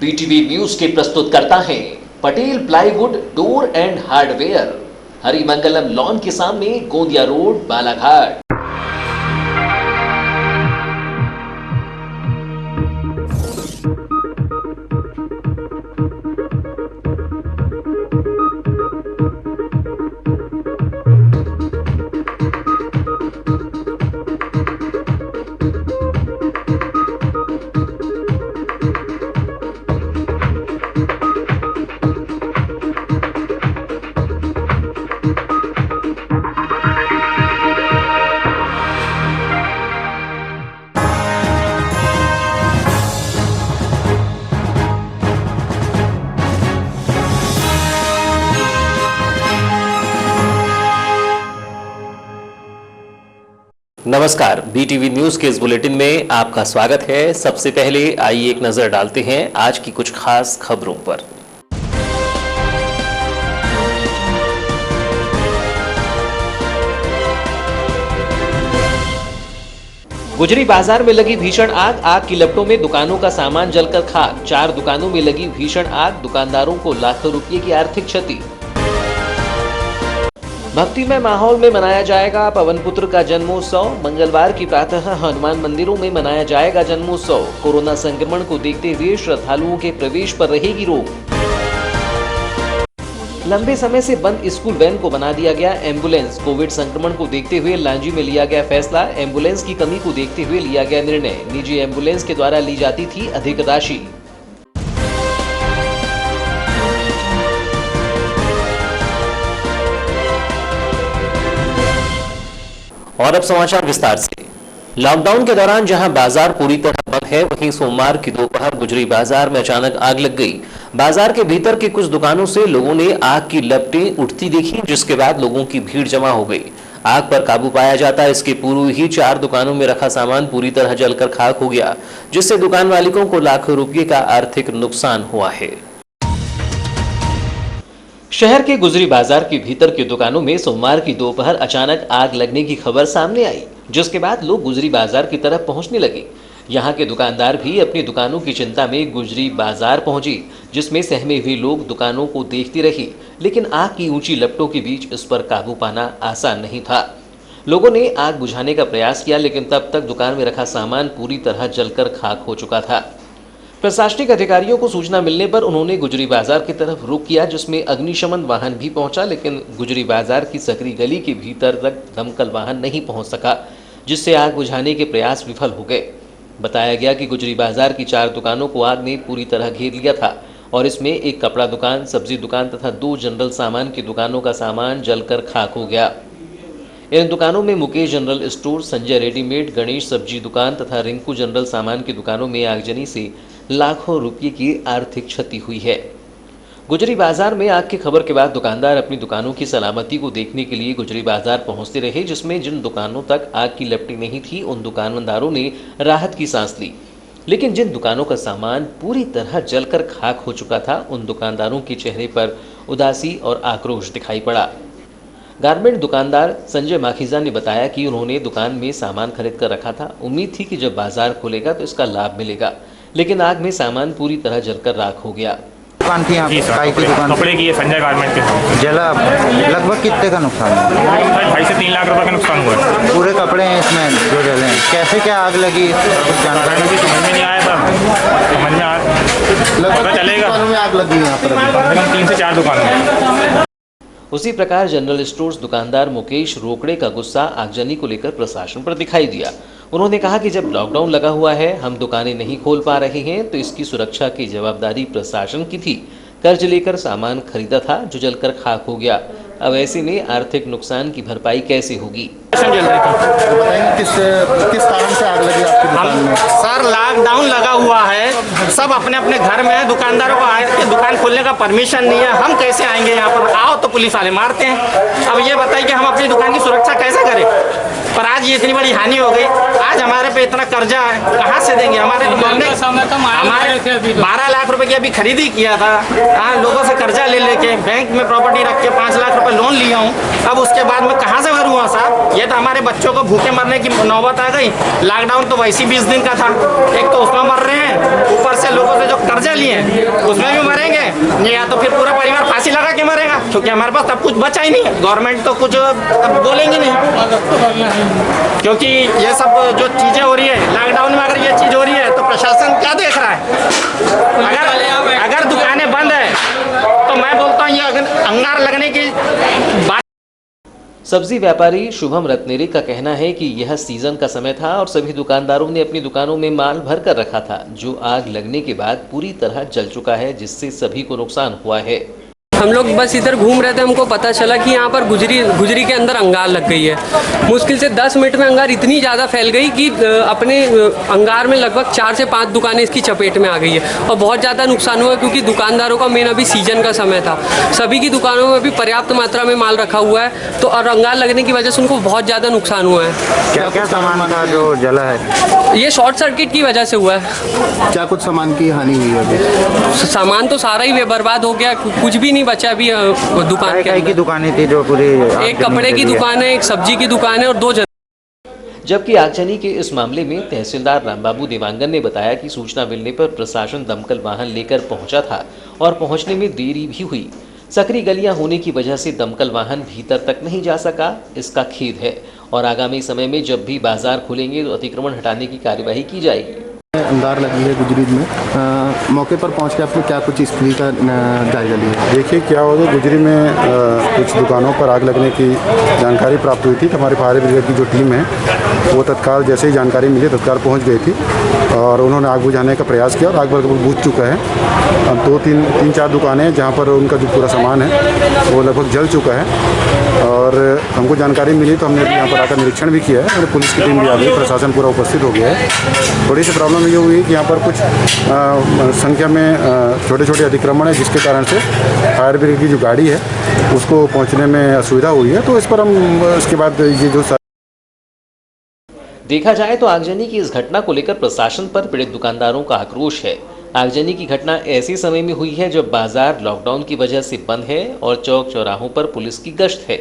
BTV news के प्रस्तुत करता है Patel plywood door and hardware, Harimangalam lawn के सामने, गोंदिया रोड, बालाघाट। नमस्कार, बीटीवी न्यूज के इस बुलेटिन में आपका स्वागत है। सबसे पहले आइए एक नजर डालते हैं आज की कुछ खास खबरों पर। गुजरी बाजार में लगी भीषण आग की लपटों में दुकानों का सामान जलकर खाक। 4 दुकानों में लगी भीषण आग, दुकानदारों को लाखों रुपये की आर्थिक क्षति। भक्तिमय माहौल में मनाया जाएगा पवन पुत्र का जन्मोत्सव। मंगलवार की प्रातः हनुमान मंदिरों में मनाया जाएगा जन्मोत्सव। कोरोना संक्रमण को देखते हुए श्रद्धालुओं के प्रवेश पर रहेगी रोक। लंबे समय से बंद स्कूल वैन को बना दिया गया एम्बुलेंस। कोविड संक्रमण को देखते हुए लांजी में लिया गया फैसला। एम्बुलेंस की कमी को देखते हुए लिया गया निर्णय। निजी एम्बुलेंस के द्वारा ली जाती थी अधिक राशि। और अब समाचार विस्तार से। लॉकडाउन के दौरान जहां बाजार पूरी तरह बंद है, वहीं सोमवार की दोपहर गुजरी बाजार में अचानक आग लग गई। बाजार के भीतर की कुछ दुकानों से लोगों ने आग की लपटें उठती देखी, जिसके बाद लोगों की भीड़ जमा हो गई। आग पर काबू पाया जाता इसके पूर्व ही 4 दुकानों में रखा सामान पूरी तरह जलकर खाक हो गया, जिससे दुकान मालिकों को लाखों रुपये का आर्थिक नुकसान हुआ है। शहर के गुजरी बाजार के भीतर की दुकानों में सोमवार की दोपहर अचानक आग लगने की खबर सामने आई, जिसके बाद लोग गुजरी बाजार की तरफ पहुंचने लगे। यहां के दुकानदार भी अपनी दुकानों की चिंता में गुजरी बाजार पहुंचे, जिसमें सहमे हुए लोग दुकानों को देखते रहे। लेकिन आग की ऊंची लपटों के बीच इस पर काबू पाना आसान नहीं था। लोगों ने आग बुझाने का प्रयास किया, लेकिन तब तक दुकान में रखा सामान पूरी तरह जलकर खाक हो चुका था। प्रशासनिक अधिकारियों को सूचना मिलने पर उन्होंने गुजरी बाजार की तरफ रुख किया, जिसमें अग्निशमन वाहन भी पहुंचा, लेकिन गुजरी बाजार की सकरी गली के भीतर तक दमकल वाहन नहीं पहुंच सका, जिससे आग बुझाने के प्रयास विफल हो गए। बताया गया कि गुजरी बाजार की 4 दुकानों को आग ने पूरी तरह घेर लिया था और इसमें एक कपड़ा दुकान, सब्जी दुकान तथा 2 जनरल सामान की दुकानों का सामान जलकर खाक हो गया। इन दुकानों में Mukesh general store, Sanjay readymade, Ganesh सब्जी दुकान तथा रिंकू जनरल सामान की दुकानों में आगजनी से लाखों रुपये की आर्थिक क्षति हुई है। गुजरी बाजार में आग की खबर के बाद दुकानदार अपनी दुकानों की सलामती को देखने के लिए गुजरी बाजार पहुंचते रहे, जिसमें जिन दुकानों तक आग की लपटें नहीं थी, उन दुकानदारों ने राहत की सांस ली। लेकिन जिन दुकानों का सामान पूरी तरह जलकर खाक हो चुका था, उन दुकानदारों के चेहरे पर उदासी और आक्रोश दिखाई पड़ा। गारमेंट दुकानदार संजय माखीजा ने बताया कि उन्होंने दुकान में सामान खरीद कर रखा था। उम्मीद थी कि जब बाजार खुलेगा तो इसका लाभ मिलेगा, लेकिन आग में सामान पूरी तरह जलकर राख हो गया। दुकान थी यहाँ की दुकान कपड़े की है, संजय गारमेंट के जला। लगभग कितने का नुकसान हुआ? 2.5 से 3 लाख रुपए का नुकसान हुआ है। पूरे कपड़े हैं इसमें जो जले हैं। कैसे क्या आग लगी कुछ जानकारी? मुझे समझ में नहीं आया था, समझ में पता चलेगा। आग लगी यहाँ पर 3 से 4 दुकान में। उसी प्रकार जनरल स्टोर्स दुकानदार मुकेश रोकड़े का गुस्सा आगजनी को लेकर प्रशासन पर दिखाई दिया। उन्होंने कहा कि जब लॉकडाउन लगा हुआ है, हम दुकानें नहीं खोल पा रहे हैं, तो इसकी सुरक्षा की जवाबदारी प्रशासन की थी। कर्ज लेकर सामान खरीदा था जो जलकर खाक हो गया। अब ऐसे में आर्थिक नुकसान की भरपाई कैसे होगी? किस कारण से आग लगी आपकी दुकान में? सर, लॉकडाउन लगा हुआ है, सब अपने अपने घर में है। दुकानदारों को दुकान खोलने का परमिशन नहीं है। हम कैसे आएंगे यहाँ पर? आओ तो पुलिस वाले मारते हैं। अब ये बताइए कि हम अपनी दुकान की सुरक्षा कैसे करें? पर आज ये इतनी बड़ी हानि हो गई। आज हमारे पे इतना कर्जा है, कहाँ से देंगे? हमारे 12 लाख रुपए की अभी खरीदी किया था, लोगों से कर्जा ले लेके बैंक में प्रॉपर्टी रख के 5 लाख रुपए लोन लिया हूँ। अब उसके बाद मैं कहाँ से भरूँगा साहब? ये तो हमारे बच्चों को भूखे मरने की नौबत आ गई। लॉकडाउन तो वैसे 20 दिन का था, एक तो उसमें मर रहे हैं, ऊपर से लोगों से जो कर्जा लिए हैं उसमें भी मरेंगे, या तो फिर पूरा परिवार फांसी लगा के मरेगा, क्योंकि हमारे पास तब कुछ बचा ही नहीं है। गवर्नमेंट तो कुछ अब बोलेंगे नहीं, क्योंकि ये सब जो चीज़ें हो रही है लॉकडाउन में, अगर ये चीज़ हो रही है तो प्रशासन क्या देख रहा है? अगर दुकानें बंद है तो मैं बोलता हूँ ये अगर अंगार लगने की बात। सब्जी व्यापारी शुभम रत्नेरे का कहना है कि यह सीजन का समय था और सभी दुकानदारों ने अपनी दुकानों में माल भर कर रखा था, जो आग लगने के बाद पूरी तरह जल चुका है, जिससे सभी को नुकसान हुआ है। हम लोग बस इधर घूम रहे थे, हमको पता चला कि यहाँ पर गुजरी के अंदर अंगार लग गई है। मुश्किल से 10 मिनट में अंगार इतनी ज़्यादा फैल गई कि अपने अंगार में लगभग 4 से 5 दुकानें इसकी चपेट में आ गई है और बहुत ज़्यादा नुकसान हुआ, क्योंकि दुकानदारों का मेन अभी सीजन का समय था। सभी की दुकानों में अभी पर्याप्त मात्रा में माल रखा हुआ है, तो और अंगार लगने की वजह से उनको बहुत ज़्यादा नुकसान हुआ है। क्या क्या सामान था जो जला है? ये शॉर्ट सर्किट की वजह से हुआ है। क्या कुछ सामान की हानि हुई है अभी? सामान तो सारा ही बर्बाद हो गया, कुछ भी नहीं बचा अभी दुकान के की दुकानें थी जो पूरी, एक कपड़े की दुकान है, एक सब्जी की दुकान है और 2 जबकि आगजनी के इस मामले में तहसीलदार रामबाबू देवांगन ने बताया कि सूचना मिलने पर प्रशासन दमकल वाहन लेकर पहुंचा था और पहुंचने में देरी भी हुई। सकरी गलियां होने की वजह से दमकल वाहन भीतर तक नहीं जा सका, इसका खेद है और आगामी समय में जब भी बाजार खुलेंगे तो अतिक्रमण हटाने की कार्यवाही की जाएगी। अंगार लगी है गुजरी में, मौके पर पहुंच के आपने क्या कुछ स्थिति का जायजा लिया? देखिए क्या हो गया, गुजरी में कुछ दुकानों पर आग लगने की जानकारी प्राप्त हुई थी। हमारे फायर ब्रिगेड की जो टीम है वो तत्काल जैसे ही जानकारी मिली तत्काल पहुंच गई थी और उन्होंने आग बुझाने का प्रयास किया और आग लगभग बुझ चुका है। अब 2-3-4 दुकानें जहां पर उनका जो पूरा सामान है वो लगभग जल चुका है और हमको जानकारी मिली तो हमने यहाँ पर आकर निरीक्षण भी किया है और पुलिस की टीम भी आ गई, प्रशासन पूरा उपस्थित हो गया है। थोड़ी सी प्रॉब्लम ये हुई कि यहाँ पर कुछ संख्या में छोटे छोटे अतिक्रमण है, जिसके कारण से फायर ब्रिगेड की जो गाड़ी है उसको पहुँचने में असुविधा हुई है। तो इस पर हम इसके बाद ये जो देखा जाए तो आगजनी की इस घटना को लेकर प्रशासन पर पीड़ित दुकानदारों का आक्रोश है। आगजनी की घटना ऐसे समय में हुई है जब बाजार लॉकडाउन की वजह से बंद है और चौक चौराहों पर पुलिस की गश्त है।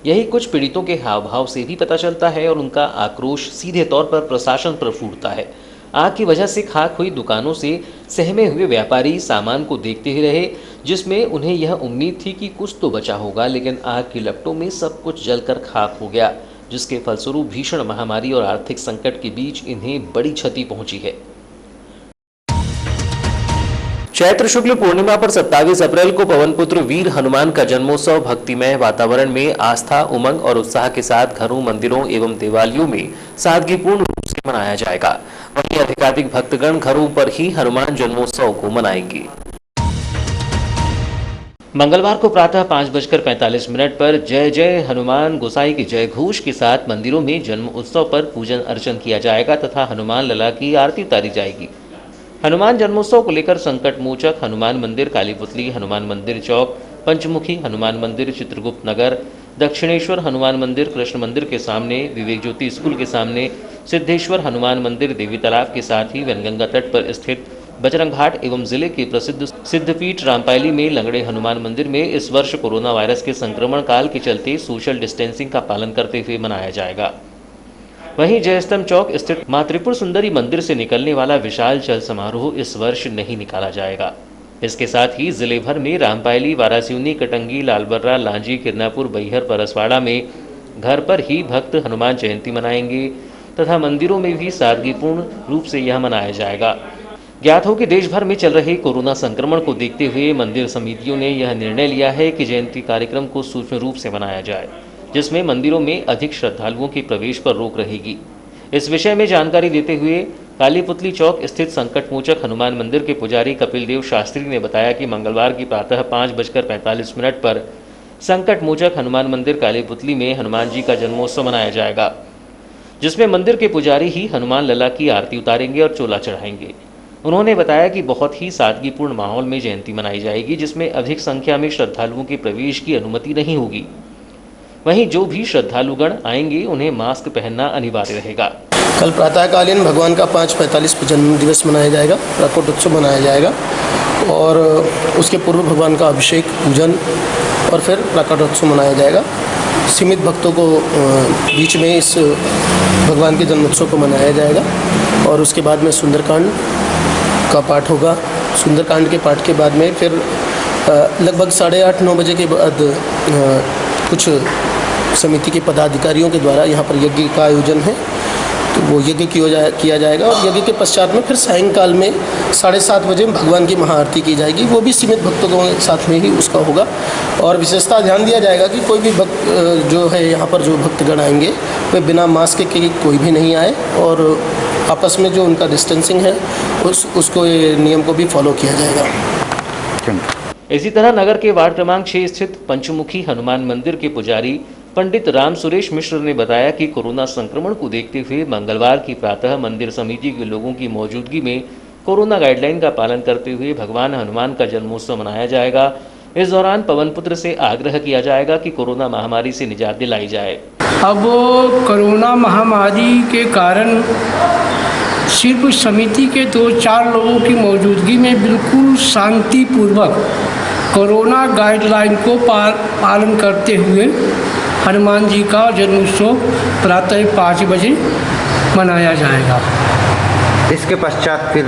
यही कुछ पीड़ितों के हाव भाव से भी पता चलता है और उनका आक्रोश सीधे तौर पर प्रशासन पर फूटता है। आग की वजह से खाक हुई दुकानों से सहमे हुए व्यापारी सामान को देखते ही रहे, जिसमें उन्हें यह उम्मीद थी कि कुछ तो बचा होगा, लेकिन आग की लपटों में सब कुछ जलकर खाक हो गया, जिसके फलस्वरूप भीषण महामारी और आर्थिक संकट के बीच इन्हें बड़ी क्षति पहुंची है। चैत्र शुक्ल पूर्णिमा पर 27 अप्रैल को पवन पुत्र वीर हनुमान का जन्मोत्सव भक्तिमय वातावरण में आस्था, उमंग और उत्साह के साथ घरों, मंदिरों एवं देवालयों में सादगीपूर्ण रूप से मनाया जाएगा। वहीं अधिकाधिक भक्तगण घरों पर ही हनुमान जन्मोत्सव को मनाएंगे। मंगलवार को प्रातः 5:45 पर जय जय हनुमान गोसाई के जय घोष के साथ मंदिरों में जन्म उत्सव पर पूजन अर्चन किया जाएगा तथा हनुमान लला की आरती उतारी जाएगी। हनुमान जन्मोत्सव को लेकर संकट मोचक हनुमान मंदिर कालीपुतली, हनुमान मंदिर चौक, पंचमुखी हनुमान मंदिर चित्रगुप्त नगर, दक्षिणेश्वर हनुमान मंदिर कृष्ण मंदिर के सामने, विवेक ज्योति स्कूल के सामने, सिद्धेश्वर हनुमान मंदिर देवी तालाब के साथ ही वनगंगा तट पर स्थित बजरंग घाट एवं जिले के प्रसिद्ध सिद्धपीठ रामपायली में लंगड़े हनुमान मंदिर में इस वर्ष कोरोना वायरस के संक्रमण काल के चलते सोशल डिस्टेंसिंग का पालन करते हुए मनाया जाएगा। वहीं जयस्तंभ चौक स्थित मां त्रिपुर सुंदरी मंदिर से निकलने वाला विशाल चल समारोह इस वर्ष नहीं निकाला जाएगा। इसके साथ ही जिले भर में रामपायली, वारासिवनी, कटंगी, लालबर्रा, लांजी, किरनापुर, बैहर, परसवाड़ा में घर पर ही भक्त हनुमान जयंती मनाएंगे तथा मंदिरों में भी सादगीपूर्ण रूप से यह मनाया जाएगा। ज्ञात हो कि देश भर में चल रहे कोरोना संक्रमण को देखते हुए मंदिर समितियों ने यह निर्णय लिया है कि जयंती कार्यक्रम को सूक्ष्म रूप से मनाया जाए, जिसमें मंदिरों में अधिक श्रद्धालुओं के प्रवेश पर रोक रहेगी। इस विषय में जानकारी देते हुए कालीपुतली चौक स्थित संकटमोचक हनुमान मंदिर के पुजारी कपिल देव शास्त्री ने बताया कि मंगलवार की प्रातः 5:45 पर संकटमोचक हनुमान मंदिर कालीपुतली में हनुमान जी का जन्मोत्सव मनाया जाएगा, जिसमें मंदिर के पुजारी ही हनुमान लला की आरती उतारेंगे और चोला चढ़ाएंगे। उन्होंने बताया कि बहुत ही सादगीपूर्ण माहौल में जयंती मनाई जाएगी, जिसमें अधिक संख्या में श्रद्धालुओं के प्रवेश की अनुमति नहीं होगी। वहीं जो भी श्रद्धालुगण आएंगे उन्हें मास्क पहनना अनिवार्य रहेगा। कल प्रातःकालीन भगवान का 5:45 पर जन्म दिवस मनाया जाएगा, प्रकट उत्सव मनाया जाएगा और उसके पूर्व भगवान का अभिषेक पूजन और फिर प्राकटोत्सव मनाया जाएगा। सीमित भक्तों को बीच में इस भगवान के जन्मोत्सव को मनाया जाएगा और उसके बाद में सुंदरकांड का पाठ होगा। सुंदरकांड के पाठ के बाद में फिर लगभग 8:30-9 बजे के बाद कुछ समिति के पदाधिकारियों के द्वारा यहाँ पर यज्ञ का आयोजन है, तो वो यज्ञ किया जाएगा और यज्ञ के पश्चात में फिर सायंकाल में 7:30 बजे भगवान की महाआरती की जाएगी। वो भी सीमित भक्तों के साथ में ही उसका होगा और विशेषता ध्यान दिया जाएगा कि कोई भी भक्त जो है यहाँ पर जो भक्तगण आएंगे वे बिना मास्क के कोई भी नहीं आए और आपस में जो उनका डिस्टेंसिंग है उसको ये नियम को भी फॉलो किया जाएगा। इसी तरह नगर के वार्ड क्रमांक 6 स्थित पंचमुखी हनुमान मंदिर के पुजारी पंडित राम सुरेश मिश्र ने बताया कि कोरोना संक्रमण को देखते हुए मंगलवार की प्रातः मंदिर समिति के लोगों की मौजूदगी में कोरोना गाइडलाइन का पालन करते हुए भगवान हनुमान का जन्मोत्सव मनाया जाएगा। इस दौरान पवन पुत्र से आग्रह किया जाएगा कि कोरोना महामारी से निजात दिलाई जाए। अब कोरोना महामारी के कारण सिर्फ समिति के 2-4 लोगों की मौजूदगी में बिल्कुल शांतिपूर्वक कोरोना गाइडलाइन को पालन करते हुए हनुमान जी का जन्मोत्सव प्रातः 5 बजे मनाया जाएगा। इसके पश्चात फिर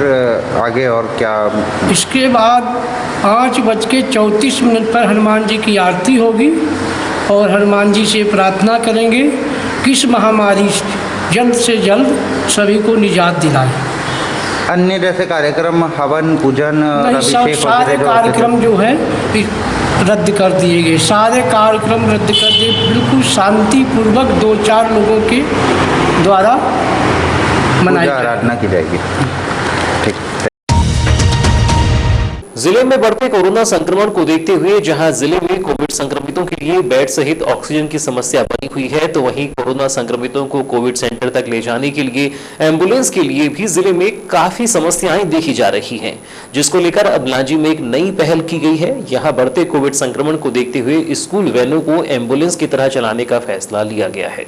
आगे और क्या? इसके बाद 5:34 पर हनुमान जी की आरती होगी और हनुमान जी से प्रार्थना करेंगे कि इस महामारी जल्द से जल्द सभी को निजात दिलाए। अन्य जैसे कार्यक्रम हवन पूजन नहीं, सब सारे कार्यक्रम जो है रद्द कर दिए गए, सारे कार्यक्रम रद्द कर दिए। बिल्कुल शांतिपूर्वक 2-4 लोगों के द्वारा मनाई आराधना की जाएगी। ठीक। जिले में बढ़ते कोरोना संक्रमण को देखते हुए जहां जिले में कोविड संक्रमितों के लिए बेड सहित ऑक्सीजन की समस्या बनी हुई है, तो वहीं कोरोना संक्रमितों को कोविड सेंटर तक ले जाने के लिए एम्बुलेंस के लिए भी जिले में काफी समस्याएं देखी जा रही हैं, जिसको लेकर अब लांजी में एक नई पहल की गई है। यहां बढ़ते कोविड संक्रमण को देखते हुए स्कूल वैनों को एम्बुलेंस की तरह चलाने का फैसला लिया गया है।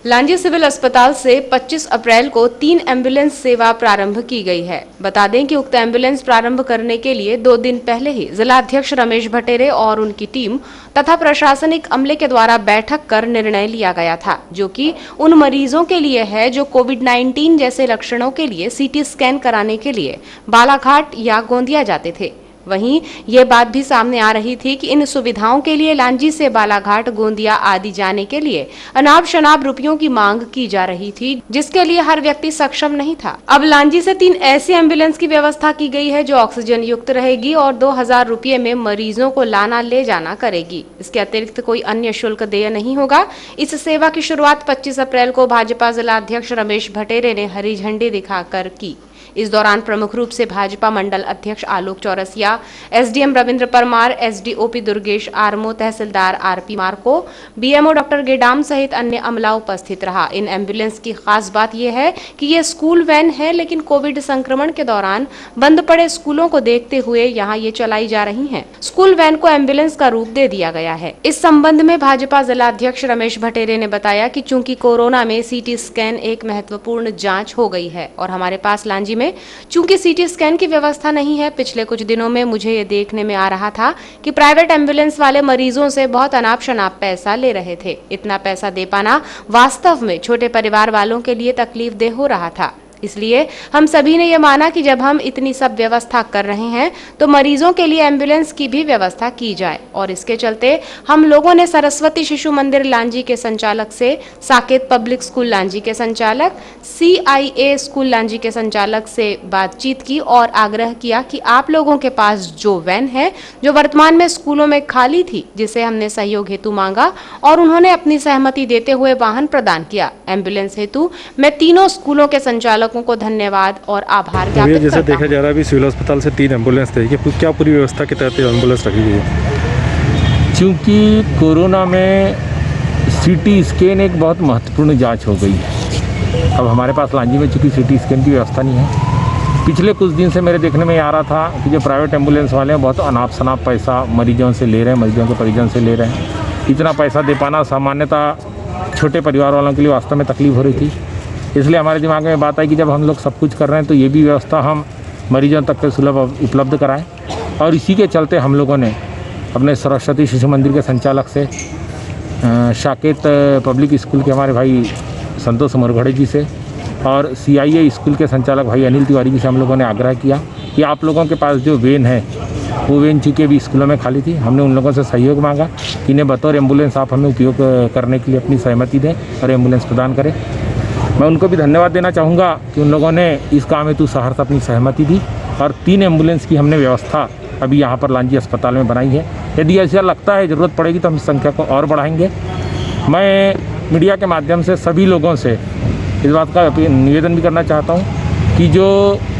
लांजी सिविल अस्पताल से 25 अप्रैल को 3 एम्बुलेंस सेवा प्रारंभ की गई है। बता दें कि उक्त एम्बुलेंस प्रारंभ करने के लिए 2 दिन पहले ही जिला अध्यक्ष रमेश भटेरे और उनकी टीम तथा प्रशासनिक अमले के द्वारा बैठक कर निर्णय लिया गया था, जो कि उन मरीजों के लिए है जो कोविड-19 जैसे लक्षणों के लिए सीटी स्कैन कराने के लिए बालाघाट या गोंदिया जाते थे। वहीं ये बात भी सामने आ रही थी कि इन सुविधाओं के लिए लांजी से बालाघाट, गोंदिया आदि जाने के लिए अनाप शनाप रुपयों की मांग की जा रही थी, जिसके लिए हर व्यक्ति सक्षम नहीं था। अब लांजी से 3 ऐसी एम्बुलेंस की व्यवस्था की गई है जो ऑक्सीजन युक्त रहेगी और 2000 रुपये में मरीजों को लाना ले जाना करेगी। इसके अतिरिक्त कोई अन्य शुल्क देय नहीं होगा। इस सेवा की शुरुआत 25 अप्रैल को भाजपा जिला अध्यक्ष रमेश भटेरे ने हरी झंडी दिखाकर की। इस दौरान प्रमुख रूप से भाजपा मंडल अध्यक्ष आलोक चौरसिया, एसडीएम रविंद्र परमार, एसडीओपी दुर्गेश आरमो, तहसीलदार RP Marko, BMO doctor Gedam सहित अन्य अमला उपस्थित रहा। इन एम्बुलेंस की खास बात यह है कि ये स्कूल वैन है, लेकिन कोविड संक्रमण के दौरान बंद पड़े स्कूलों को देखते हुए यहाँ ये चलाई जा रही हैं। स्कूल वैन को एम्बुलेंस का रूप दे दिया गया है। इस संबंध में भाजपा जिला अध्यक्ष रमेश भटेरे ने बताया कि चूंकि कोरोना में सीटी स्कैन एक महत्वपूर्ण जाँच हो गई है और हमारे पास लांजी में चूंकि सीटी स्कैन की व्यवस्था नहीं है, पिछले कुछ दिनों में मुझे ये देखने में आ रहा था कि प्राइवेट एम्बुलेंस वाले मरीजों से बहुत अनाप शनाप पैसा ले रहे थे। इतना पैसा दे पाना वास्तव में छोटे परिवार वालों के लिए तकलीफदेह हो रहा था। इसलिए हम सभी ने यह माना कि जब हम इतनी सब व्यवस्था कर रहे हैं तो मरीजों के लिए एम्बुलेंस की भी व्यवस्था की जाए, और इसके चलते हम लोगों ने सरस्वती शिशु मंदिर लांजी के संचालक से, साकेत पब्लिक स्कूल लांजी के संचालक, CIA स्कूल लांजी के संचालक से बातचीत की और आग्रह किया कि आप लोगों के पास जो वैन है जो वर्तमान में स्कूलों में खाली थी, जिसे हमने सहयोग हेतु मांगा और उन्होंने अपनी सहमति देते हुए वाहन प्रदान किया। एम्बुलेंस हेतु मैं तीनों स्कूलों के संचालकों को धन्यवाद और आभार ज्ञापित करता हूं। जैसे देखा जा रहा है अभी सिविल अस्पताल से 3 एम्बुलेंस थे, क्या पूरी व्यवस्था के तहत एम्बुलेंस रखी गई है? क्योंकि कोरोना में सीटी स्कैन एक बहुत महत्वपूर्ण जांच हो गई है। अब हमारे पास लांजी में चूँकि सीटी स्कैन की व्यवस्था नहीं है, पिछले कुछ दिन से मेरे देखने में आ रहा था कि जो प्राइवेट एम्बुलेंस वाले हैं बहुत अनाप शनाप पैसा मरीजों से ले रहे हैं, मरीजों के परिजन से ले रहे हैं। इतना पैसा दे पाना सामान्यतः छोटे परिवार वालों के लिए वास्तव में तकलीफ हो रही थी। इसलिए हमारे दिमाग में बात आई कि जब हम लोग सब कुछ कर रहे हैं तो ये भी व्यवस्था हम मरीजों तक के सुलभ उपलब्ध कराएं। और इसी के चलते हम लोगों ने अपने सरस्वती शिशु मंदिर के संचालक से, साकेत पब्लिक स्कूल के हमारे भाई संतोष मुरघड़े जी से और CIA स्कूल के संचालक भाई अनिल तिवारी जी से हम लोगों ने आग्रह किया कि आप लोगों के पास जो वैन है वो वैन चूँकि भी स्कूलों में खाली थी, हमने उन लोगों से सहयोग मांगा कि इन्हें बतौर एम्बुलेंस आप हमें उपयोग करने के लिए अपनी सहमति दें और एम्बुलेंस प्रदान करें। मैं उनको भी धन्यवाद देना चाहूँगा कि उन लोगों ने इस काम हेतु सहर्ष अपनी सहमति दी और 3 एम्बुलेंस की हमने व्यवस्था अभी यहाँ पर लांजी अस्पताल में बनाई है। यदि ऐसा लगता है ज़रूरत पड़ेगी तो हम इस संख्या को और बढ़ाएंगे। मैं मीडिया के माध्यम से सभी लोगों से इस बात का निवेदन भी करना चाहता हूँ कि जो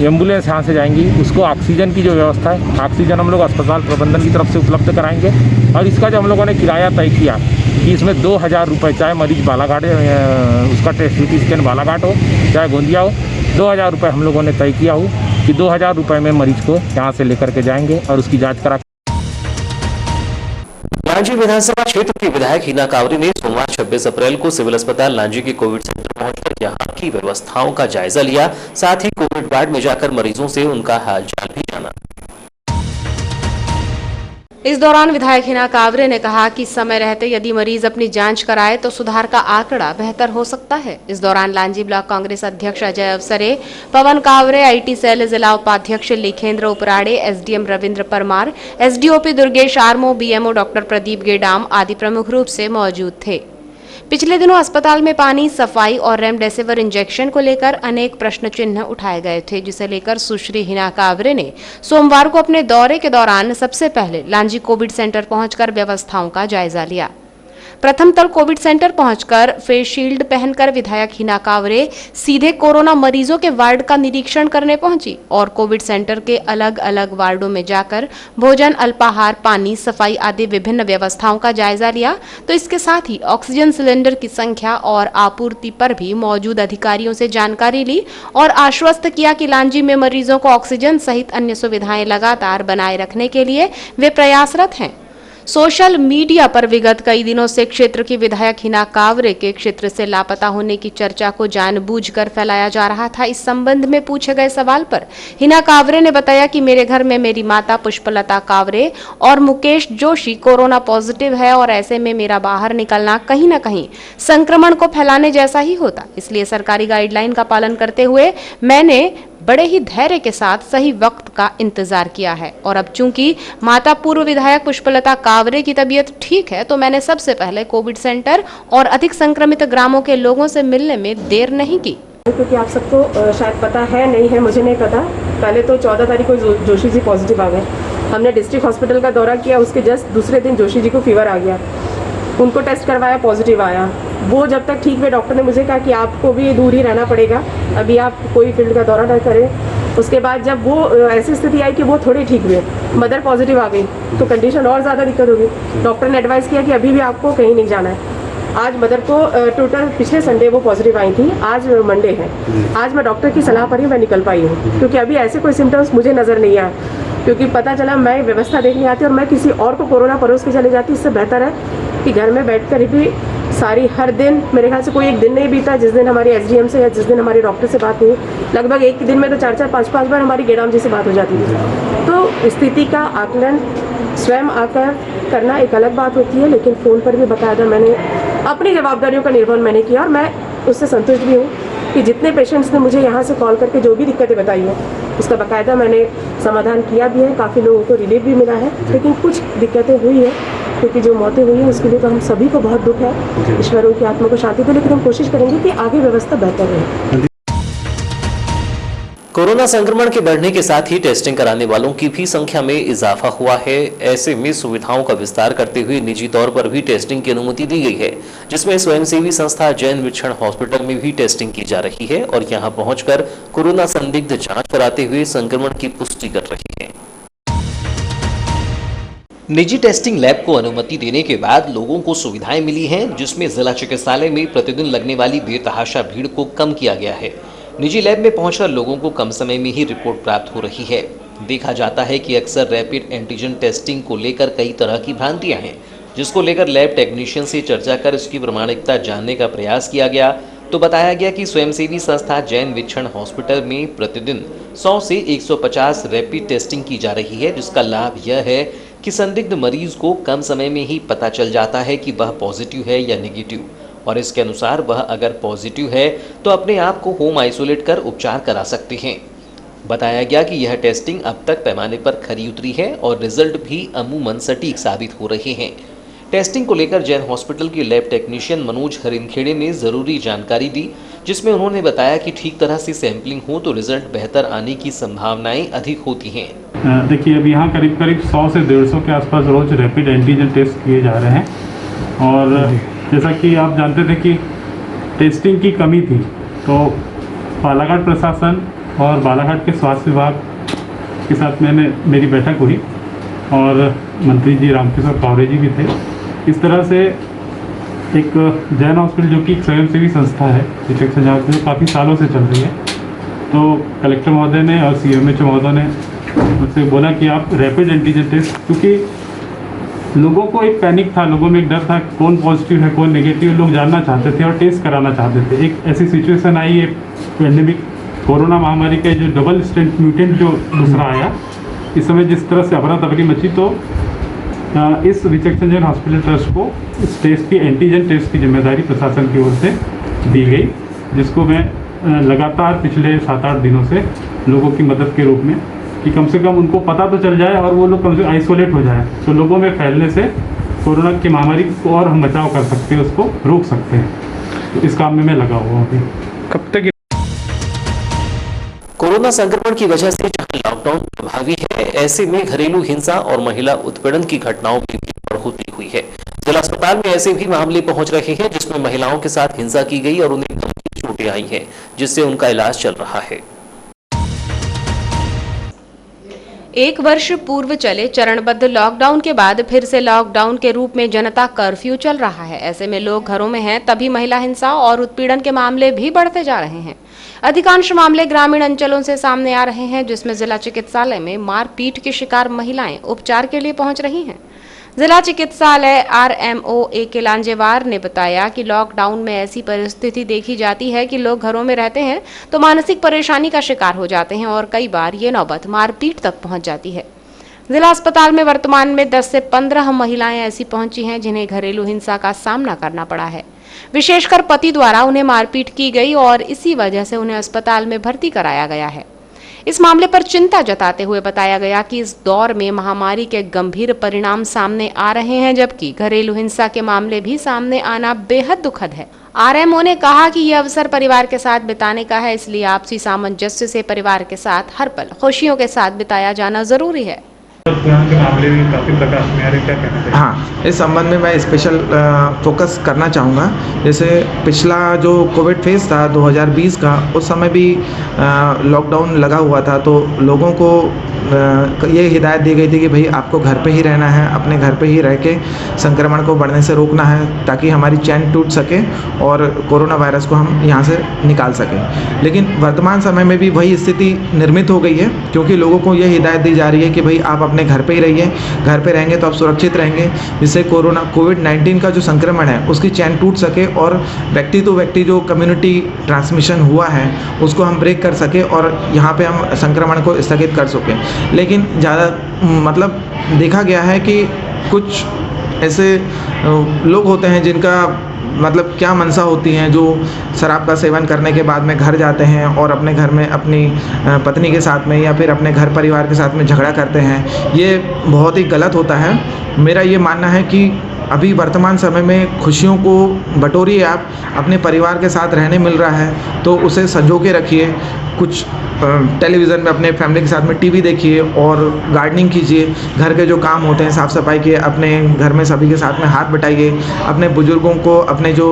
एम्बुलेंस यहाँ से जाएंगी उसको ऑक्सीजन की जो व्यवस्था है, ऑक्सीजन हम लोग अस्पताल प्रबंधन की तरफ से उपलब्ध कराएंगे। और इसका जो हम लोगों ने किराया तय किया कि इसमें 2000 रुपये, चाहे मरीज बालाघाट उसका टेस्ट CT स्कैन बालाघाट हो चाहे गोंदिया हो, 2000 रुपये हम लोगों ने तय किया हो कि 2000 रुपये में मरीज को यहाँ से लेकर के जाएंगे और उसकी जाँच करा। लांजी विधानसभा क्षेत्र की विधायक हिना कांवरे ने सोमवार 26 अप्रैल को सिविल अस्पताल लांजी के कोविड सेंटर पहुंचकर यहां की व्यवस्थाओं का जायजा लिया। साथ ही कोविड वार्ड में जाकर मरीजों से उनका हालचाल भी जाना। इस दौरान विधायक हिना कांवरे ने कहा कि समय रहते यदि मरीज अपनी जांच कराए तो सुधार का आंकड़ा बेहतर हो सकता है। इस दौरान लांजी ब्लॉक कांग्रेस अध्यक्ष अजय अवसरे, पवन कांवरे, IT सेल जिला उपाध्यक्ष लिखेंद्र Uprade, SDM Ravindra Parmar, SDOP Durgesh Armo, BMO doctor Pradeep Gedam आदि प्रमुख रूप से मौजूद थे। पिछले दिनों अस्पताल में पानी, सफाई और रेमडेसिविर इंजेक्शन को लेकर अनेक प्रश्न चिन्ह उठाए गए थे, जिसे लेकर सुश्री हिना कांवरे ने सोमवार को अपने दौरे के दौरान सबसे पहले लांजी कोविड सेंटर पहुंचकर व्यवस्थाओं का जायजा लिया। प्रथम तल कोविड सेंटर पहुंचकर फेस शील्ड पहनकर विधायक हिना कांवरे सीधे कोरोना मरीजों के वार्ड का निरीक्षण करने पहुंची और कोविड सेंटर के अलग अलग वार्डों में जाकर भोजन, अल्पाहार, पानी, सफाई आदि विभिन्न व्यवस्थाओं का जायजा लिया। तो इसके साथ ही ऑक्सीजन सिलेंडर की संख्या और आपूर्ति पर भी मौजूद अधिकारियों से जानकारी ली और आश्वस्त किया कि लांजी में मरीजों को ऑक्सीजन सहित अन्य सुविधाएं लगातार बनाए रखने के लिए वे प्रयासरत हैं। सोशल मीडिया पर विगत कई दिनों से क्षेत्र की विधायक हिना कांवरे के क्षेत्र से लापता होने की चर्चा को जानबूझकर फैलाया जा रहा था। इस संबंध में पूछे गए सवाल पर हिना कांवरे ने बताया कि मेरे घर में मेरी माता पुष्पलता कांवरे और मुकेश जोशी कोरोना पॉजिटिव है और ऐसे में मेरा बाहर निकलना कहीं न कहीं संक्रमण को फैलाने जैसा ही होता। इसलिए सरकारी गाइडलाइन का पालन करते हुए मैंने बड़े ही धैर्य के साथ सही वक्त का इंतजार किया है और अब चूंकि माता पूर्व विधायक पुष्पलता कांवरे की तबीयत ठीक है तो मैंने सबसे पहले कोविड सेंटर और अधिक संक्रमित ग्रामों के लोगों से मिलने में देर नहीं की। क्योंकि आप सबको शायद पता है, नहीं है, मुझे नहीं पता। पहले तो 14 तारीख को जोशी जी पॉजिटिव आ गए। हमने डिस्ट्रिक्ट हॉस्पिटल का दौरा किया, उसके जस्ट दूसरे दिन जोशी जी को फीवर आ गया, उनको टेस्ट करवाया, पॉजिटिव आया। वो जब तक ठीक हुए डॉक्टर ने मुझे कहा कि आपको भी दूर ही रहना पड़ेगा, अभी आप कोई फील्ड का दौरा ना करें। उसके बाद जब वो ऐसी स्थिति आई कि वो थोड़े ठीक हुए, मदर पॉजिटिव आ गई तो कंडीशन और ज़्यादा दिक्कत होगी। डॉक्टर ने एडवाइस किया कि अभी भी आपको कहीं नहीं जाना है। आज मदर को टोटल पिछले संडे वो पॉजिटिव आई थी, आज मंडे है। आज मैं डॉक्टर की सलाह पर ही मैं निकल पाई हूँ क्योंकि अभी ऐसे कोई सिम्टम्स मुझे नज़र नहीं आया, क्योंकि पता चला मैं व्यवस्था देखने आती और मैं किसी और को कोरोना परोस के चले जाती। इससे बेहतर है कि घर में बैठकर ही सारी हर दिन, मेरे ख्याल से कोई एक दिन नहीं बीता जिस दिन हमारी SDM से या जिस दिन हमारी डॉक्टर से बात हुई। लगभग एक दिन में तो 4-4, 5-5 बार हमारी गेडाम जी से बात हो जाती थी। तो स्थिति का आकलन स्वयं आकर करना एक अलग बात होती है, लेकिन फ़ोन पर भी बताया था मैंने, अपनी जवाबदारियों का निर्वहन मैंने किया और मैं उससे संतुष्ट भी हूँ कि जितने पेशेंट्स ने मुझे यहाँ से कॉल करके जो भी दिक्कतें बताई हैं उसका बाकायदा मैंने समाधान किया भी है। काफ़ी लोगों को रिलीफ भी मिला है, लेकिन कुछ दिक्कतें हुई है क्योंकि जो मौतें हुई हैं उसके लिए तो हम सभी को बहुत दुख है। ईश्वर उनकी आत्मा को शांति दे, लेकिन हम कोशिश करेंगे कि आगे व्यवस्था बेहतर रहे। कोरोना संक्रमण के बढ़ने के साथ ही टेस्टिंग कराने वालों की भी संख्या में इजाफा हुआ है। ऐसे में सुविधाओं का विस्तार करते हुए निजी तौर पर भी टेस्टिंग की अनुमति दी गई है, जिसमें स्वयंसेवी संस्था जैन वीक्षण हॉस्पिटल में भी टेस्टिंग की जा रही है और यहां पहुंचकर कोरोना संदिग्ध जांच कराते हुए संक्रमण की पुष्टि कर रही है। निजी टेस्टिंग लैब को अनुमति देने के बाद लोगों को सुविधाएं मिली हैं, जिसमें जिला चिकित्सालय में प्रतिदिन लगने वाली बेतहाशा भीड़ को कम किया गया है। निजी लैब में पहुंचकर लोगों को कम समय में ही रिपोर्ट प्राप्त हो रही है। देखा जाता है कि अक्सर रैपिड एंटीजन टेस्टिंग को लेकर कई तरह की भ्रांतियां हैं, जिसको लेकर लैब टेक्नीशियन से चर्चा कर इसकी प्रामाणिकता जानने का प्रयास किया गया। तो बताया गया कि स्वयंसेवी संस्था जैन विक्षण हॉस्पिटल में प्रतिदिन 100 से 150 रैपिड टेस्टिंग की जा रही है, जिसका लाभ यह है कि संदिग्ध मरीज को कम समय में ही पता चल जाता है कि वह पॉजिटिव है या नेगेटिव, और इसके अनुसार वह अगर पॉजिटिव है तो अपने आप को होम आइसोलेट कर उपचार करा सकते हैं। बताया गया कि यह टेस्टिंग अब तक पैमाने पर खरी उतरी है और रिजल्ट भी अमूमन सटीक साबित हो रहे हैं। टेस्टिंग को लेकर जैन हॉस्पिटल के लैब टेक्नीशियन मनोज हरिनखेड़े ने ज़रूरी जानकारी दी, जिसमें उन्होंने बताया कि ठीक तरह से सैंपलिंग हो तो रिजल्ट बेहतर आने की संभावनाएं अधिक होती हैं। देखिए, अब यहाँ करीब 100 से 150 के आसपास रोज रैपिड एंटीजन टेस्ट किए जा रहे हैं, और जैसा कि आप जानते थे कि टेस्टिंग की कमी थी, तो बालाघाट प्रशासन और बालाघाट के स्वास्थ्य विभाग के साथ मेरी बैठक हुई और मंत्री जी रामकिशोर कावरे जी भी थे। इस तरह से एक जैन हॉस्पिटल, जो कि एक स्वयंसेवी संस्था है, जो काफ़ी सालों से चल रही है, तो कलेक्टर महोदय ने और CMHO महोदय ने मुझसे बोला कि आप रैपिड एंटीजन टेस्ट, क्योंकि लोगों को एक पैनिक था, लोगों में एक डर था कौन पॉजिटिव है कौन नेगेटिव, लोग जानना चाहते थे और टेस्ट कराना चाहते थे। एक ऐसी सिचुएशन आई, एक पेंडेमिक कोरोना महामारी का जो डबल स्ट्रेंथ म्यूटेंट जो दूसरा आया, इस समय जिस तरह से अफरा तफरी मची, तो इस विचक्षण जैन हॉस्पिटल ट्रस्ट को इस टेस्ट की एंटीजन टेस्ट की जिम्मेदारी प्रशासन की ओर से दी गई, जिसको मैं लगातार पिछले 7-8 दिनों से लोगों की मदद के रूप में, कि कम से कम उनको पता तो चल जाए और वो लोग कम से आइसोलेट हो जाए, तो लोगों में फैलने से कोरोना की महामारी को और हम बचाव कर सकते हैं, उसको रोक सकते हैं। तो इस काम में मैं लगा हुआ हूँ। कब तक कोरोना संक्रमण की वजह से जहां लॉकडाउन प्रभावी है, ऐसे में घरेलू हिंसा और महिला उत्पीड़न की घटनाओं में भी बढ़ोतरी हुई है। जिला अस्पताल में ऐसे भी मामले पहुंच रहे हैं जिसमें महिलाओं के साथ हिंसा की गई और उन्हें गंभीर चोटें आई हैं, जिससे उनका इलाज चल रहा है। 1 वर्ष पूर्व चले चरणबद्ध लॉकडाउन के बाद फिर से लॉकडाउन के रूप में जनता कर्फ्यू चल रहा है। ऐसे में लोग घरों में हैं, तभी महिला हिंसा और उत्पीड़न के मामले भी बढ़ते जा रहे हैं। अधिकांश मामले ग्रामीण अंचलों से सामने आ रहे हैं, जिसमें जिला चिकित्सालय में मारपीट की शिकार महिलाएं उपचार के लिए पहुंच रही हैं। जिला चिकित्सालय RMO AK लांजेवार ने बताया कि लॉकडाउन में ऐसी परिस्थिति देखी जाती है कि लोग घरों में रहते हैं तो मानसिक परेशानी का शिकार हो जाते हैं और कई बार ये नौबत मारपीट तक पहुंच जाती है। जिला अस्पताल में वर्तमान में 10 से 15 महिलाएं ऐसी पहुंची हैं जिन्हें घरेलू हिंसा का सामना करना पड़ा है। विशेषकर पति द्वारा उन्हें मारपीट की गई और इसी वजह से उन्हें अस्पताल में भर्ती कराया गया है। इस मामले पर चिंता जताते हुए बताया गया कि इस दौर में महामारी के गंभीर परिणाम सामने आ रहे हैं, जबकि घरेलू हिंसा के मामले भी सामने आना बेहद दुखद है। RMO ने कहा कि यह अवसर परिवार के साथ बिताने का है, इसलिए आपसी सामंजस्य से परिवार के साथ हर पल खुशियों के साथ बिताया जाना जरूरी है। के मामले भी काफ़ी प्रकाश में आ रहे, क्या कहना चाहिए? हाँ, इस संबंध में मैं स्पेशल फोकस करना चाहूँगा। जैसे पिछला जो कोविड फेज़ था 2020 का, उस समय भी लॉकडाउन लगा हुआ था, तो लोगों को ये हिदायत दी गई थी कि भाई आपको घर पे ही रहना है, अपने घर पे ही रह के संक्रमण को बढ़ने से रोकना है, ताकि हमारी चैन टूट सके और कोरोना वायरस को हम यहाँ से निकाल सकें। लेकिन वर्तमान समय में भी वही स्थिति निर्मित हो गई है, क्योंकि लोगों को ये हिदायत दी जा रही है कि भाई आप अपने घर पे ही रहिए, घर पे रहेंगे तो आप सुरक्षित रहेंगे, जिससे कोविड-19 का जो संक्रमण है उसकी चैन टूट सके और व्यक्ति तो व्यक्ति जो कम्युनिटी ट्रांसमिशन हुआ है उसको हम ब्रेक कर सके और यहाँ पे हम संक्रमण को स्थगित कर सकें। लेकिन ज़्यादा मतलब देखा गया है कि कुछ ऐसे लोग होते हैं जिनका मतलब क्या मनसा होती हैं, जो शराब का सेवन करने के बाद में घर जाते हैं और अपने घर में अपनी पत्नी के साथ में या फिर अपने घर परिवार के साथ में झगड़ा करते हैं। ये बहुत ही गलत होता है। मेरा ये मानना है कि अभी वर्तमान समय में खुशियों को बटोरिए, आप अपने परिवार के साथ रहने मिल रहा है तो उसे संजो के रखिए। कुछ टेलीविज़न में अपने फैमिली के साथ में टीवी देखिए और गार्डनिंग कीजिए। घर के जो काम होते हैं साफ़ सफाई के, अपने घर में सभी के साथ में हाथ बटाइए। अपने बुजुर्गों को, अपने जो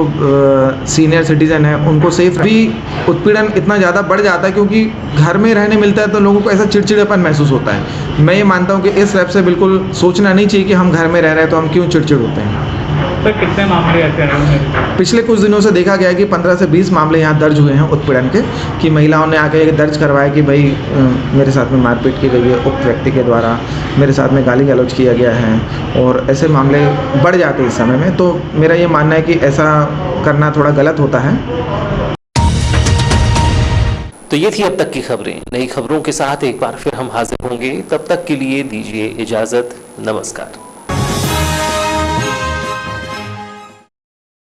सीनियर सिटीज़न हैं उनको सेफ। अभी उत्पीड़न इतना ज़्यादा बढ़ जाता है क्योंकि घर में रहने मिलता है तो लोगों को ऐसा चिड़चिड़ापन महसूस होता है। मैं ये मानता हूँ कि इस तरफ से बिल्कुल सोचना नहीं चाहिए कि हम घर में रह रहे हैं तो हम क्यों चिड़चिड़ होते हैं। तो कितने मामले ऐसे हैं? पिछले कुछ दिनों से देखा गया है कि 15 से 20 मामले यहाँ दर्ज हुए हैं उत्पीड़न के, कि महिलाओं ने आके दर्ज करवाया कि भाई मेरे साथ में मारपीट की गई है उक्त व्यक्ति के द्वारा, मेरे साथ में गाली गलौज किया गया है, और ऐसे मामले बढ़ जाते हैं इस समय में। तो मेरा ये मानना है कि ऐसा करना थोड़ा गलत होता है। तो ये थी अब तक की खबरें। नई खबरों के साथ एक बार फिर हम हाजिर होंगे, तब तक के लिए दीजिए इजाजत। नमस्कार।